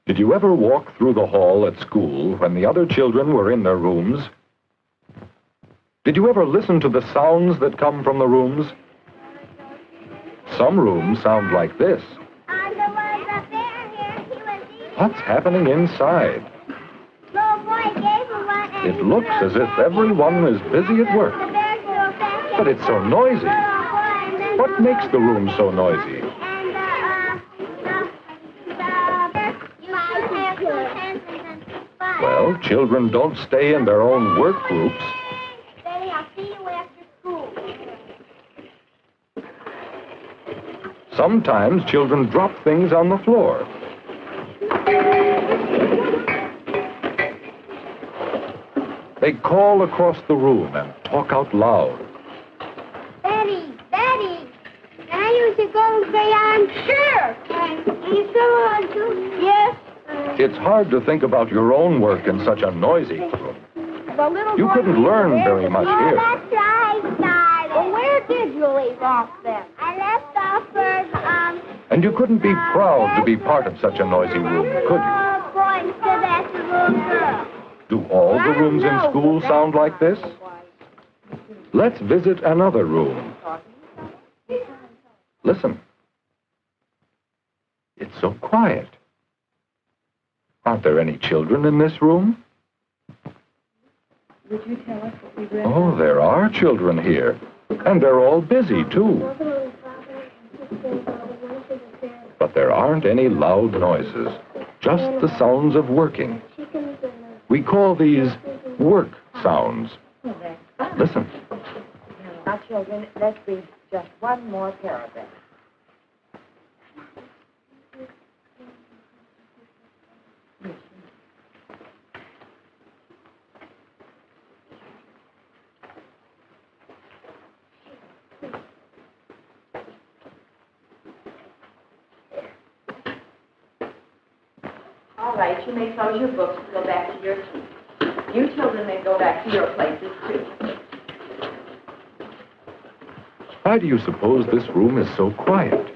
Did you ever walk through the hall at school when the other children were in their rooms? Did you ever listen to the sounds that come from the rooms? Some rooms sound like this. What's happening inside? It looks as if everyone is busy at work. But it's so noisy. What makes the room so noisy? Well, children don't stay in their own work groups. Sometimes children drop things on the floor. They call across the room and talk out loud. Betty, can I use your golden crayon? Sure. You still want to? Yes. It's hard to think about your own work in such a noisy room. You couldn't learn very much here. That's right, darling. Well, where did you leave off then? I left off first, And you couldn't be proud to be part of such a noisy room, could you? Going to that little girl. Do all the rooms in school sound like this? Let's visit another room. Listen. It's so quiet. Aren't there any children in this room? Would you tell us what we read? Oh, there are children here. And they're all busy, too. But there aren't any loud noises. Just the sounds of working. We call these work sounds. Listen. Now, children, let's read just one more paragraph. All right, you may close your books and go back to your seats. You children may go back to your places, too. Why do you suppose this room is so quiet?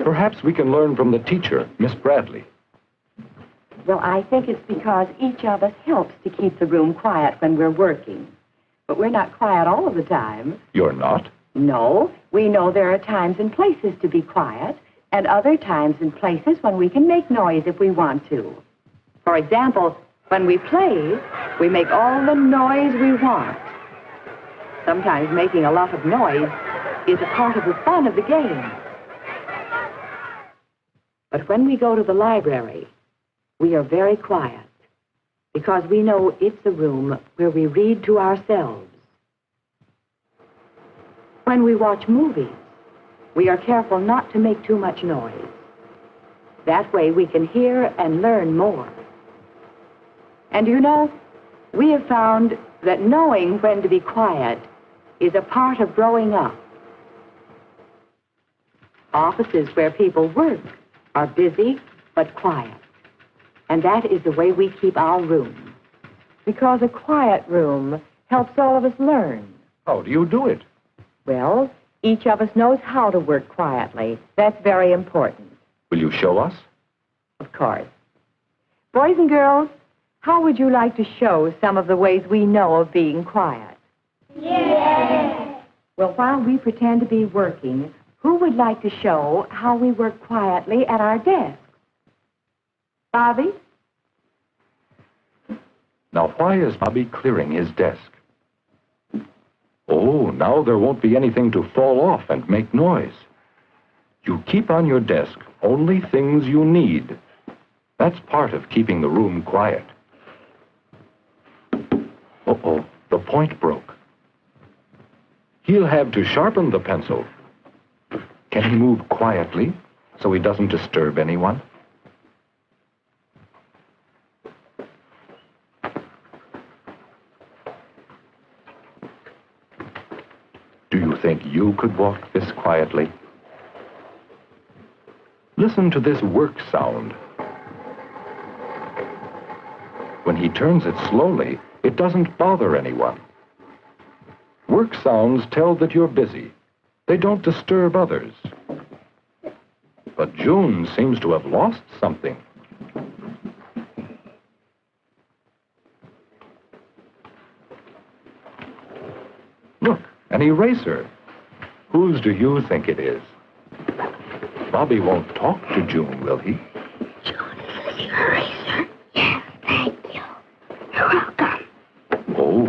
Perhaps we can learn from the teacher, Miss Bradley. Well, I think it's because each of us helps to keep the room quiet when we're working. But we're not quiet all of the time. You're not? No, we know there are times and places to be quiet, and other times and places when we can make noise if we want to. For example, when we play, we make all the noise we want. Sometimes making a lot of noise is a part of the fun of the game. But when we go to the library, we are very quiet because we know it's a room where we read to ourselves. When we watch movies, we are careful not to make too much noise. That way we can hear and learn more. And you know, we have found that knowing when to be quiet is a part of growing up. Offices where people work are busy but quiet. And that is the way we keep our room. Because a quiet room helps all of us learn. How do you do it? Well, each of us knows how to work quietly. That's very important. Will you show us? Of course. Boys and girls, how would you like to show some of the ways we know of being quiet? Yes. Well, while we pretend to be working, who would like to show how we work quietly at our desks? Bobby? Now, why is Bobby clearing his desk? Oh, now there won't be anything to fall off and make noise. You keep on your desk only things you need. That's part of keeping the room quiet. Uh-oh, the point broke. He'll have to sharpen the pencil. Can he move quietly so he doesn't disturb anyone? Do you think you could walk this quietly? Listen to this work sound. When he turns it slowly, it doesn't bother anyone. Work sounds tell that you're busy. They don't disturb others. But June seems to have lost something. Look, an eraser. Whose do you think it is? Bobby won't talk to June, will he? June, is this your eraser? Yes, thank you. You're welcome. Oh,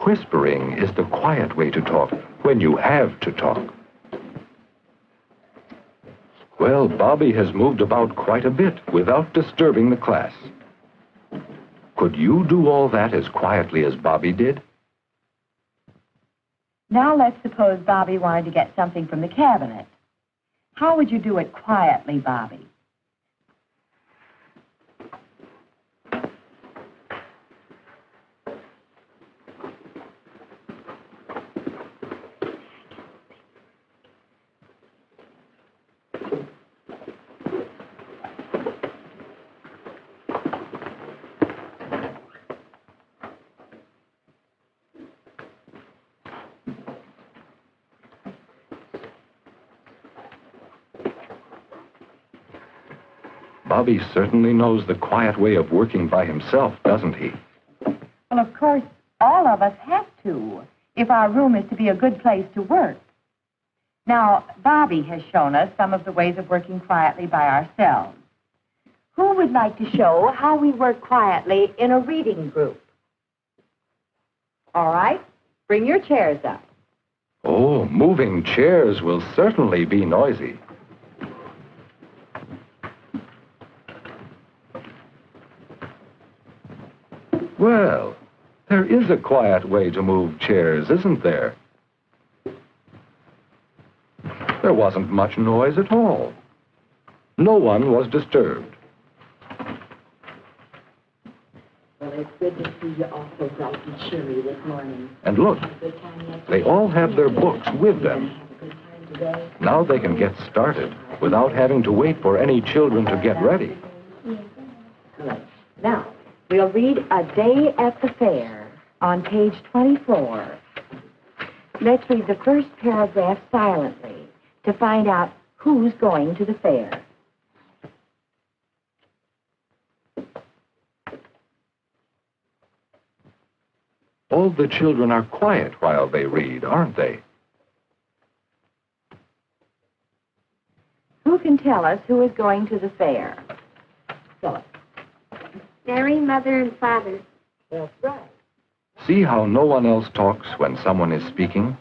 whispering is the quiet way to talk when you have to talk. Well, Bobby has moved about quite a bit without disturbing the class. Could you do all that as quietly as Bobby did? Now let's suppose Bobby wanted to get something from the cabinet. How would you do it quietly, Bobby? Bobby certainly knows the quiet way of working by himself, doesn't he? Well, of course, all of us have to, if our room is to be a good place to work. Now, Bobby has shown us some of the ways of working quietly by ourselves. Who would like to show how we work quietly in a reading group? All right, bring your chairs up. Oh, moving chairs will certainly be noisy. Well, there is a quiet way to move chairs, isn't there? There wasn't much noise at all. No one was disturbed. Well, it's good to see you all so bright and cheery this morning. And look, they all have their books with them. Now they can get started without having to wait for any children to get ready. Good. Now, we'll read A Day at the Fair on page 24. Let's read the first paragraph silently to find out who's going to the fair. All the children are quiet while they read, aren't they? Who can tell us who is going to the fair? Philip. Mary, Mother, and Father. That's right. See how no one else talks when someone is speaking?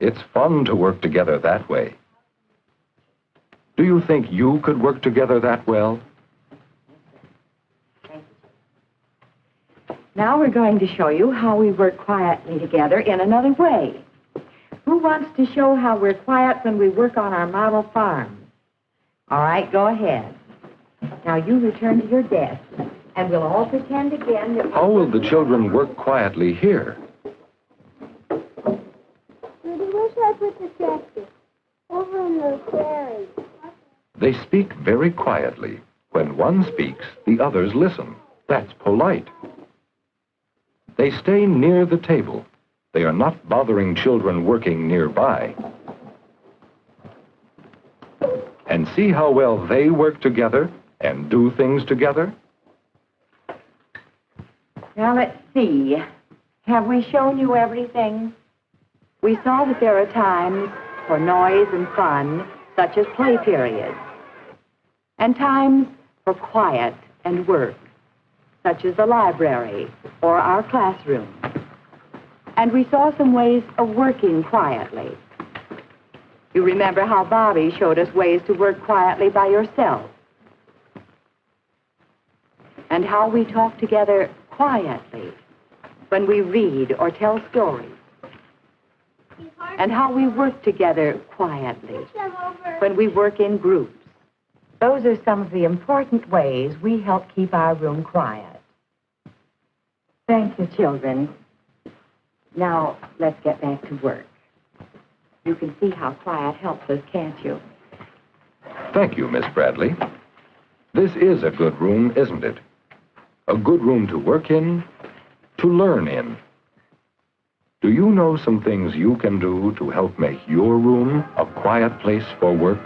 It's fun to work together that way. Do you think you could work together that well? Now we're going to show you how we work quietly together in another way. Who wants to show how we're quiet when we work on our model farm? All right, go ahead. Now you return to your desk, and we'll all pretend again that... How will the children work quietly here? Rudy, where should I put the tractor? Over in the prairie. They speak very quietly. When one speaks, the others listen. That's polite. They stay near the table. They are not bothering children working nearby. And see how well they work together and do things together? Now let's see. Have we shown you everything? We saw that there are times for noise and fun, such as play periods, and times for quiet and work, such as the library or our classroom. And we saw some ways of working quietly. You remember how Bobby showed us ways to work quietly by yourself, and how we talk together quietly when we read or tell stories, and how we work together quietly when we work in groups. Those are some of the important ways we help keep our room quiet. Thank you, children. Now, let's get back to work. You can see how quiet helps us, can't you? Thank you, Miss Bradley. This is a good room, isn't it? A good room to work in, to learn in. Do you know some things you can do to help make your room a quiet place for work?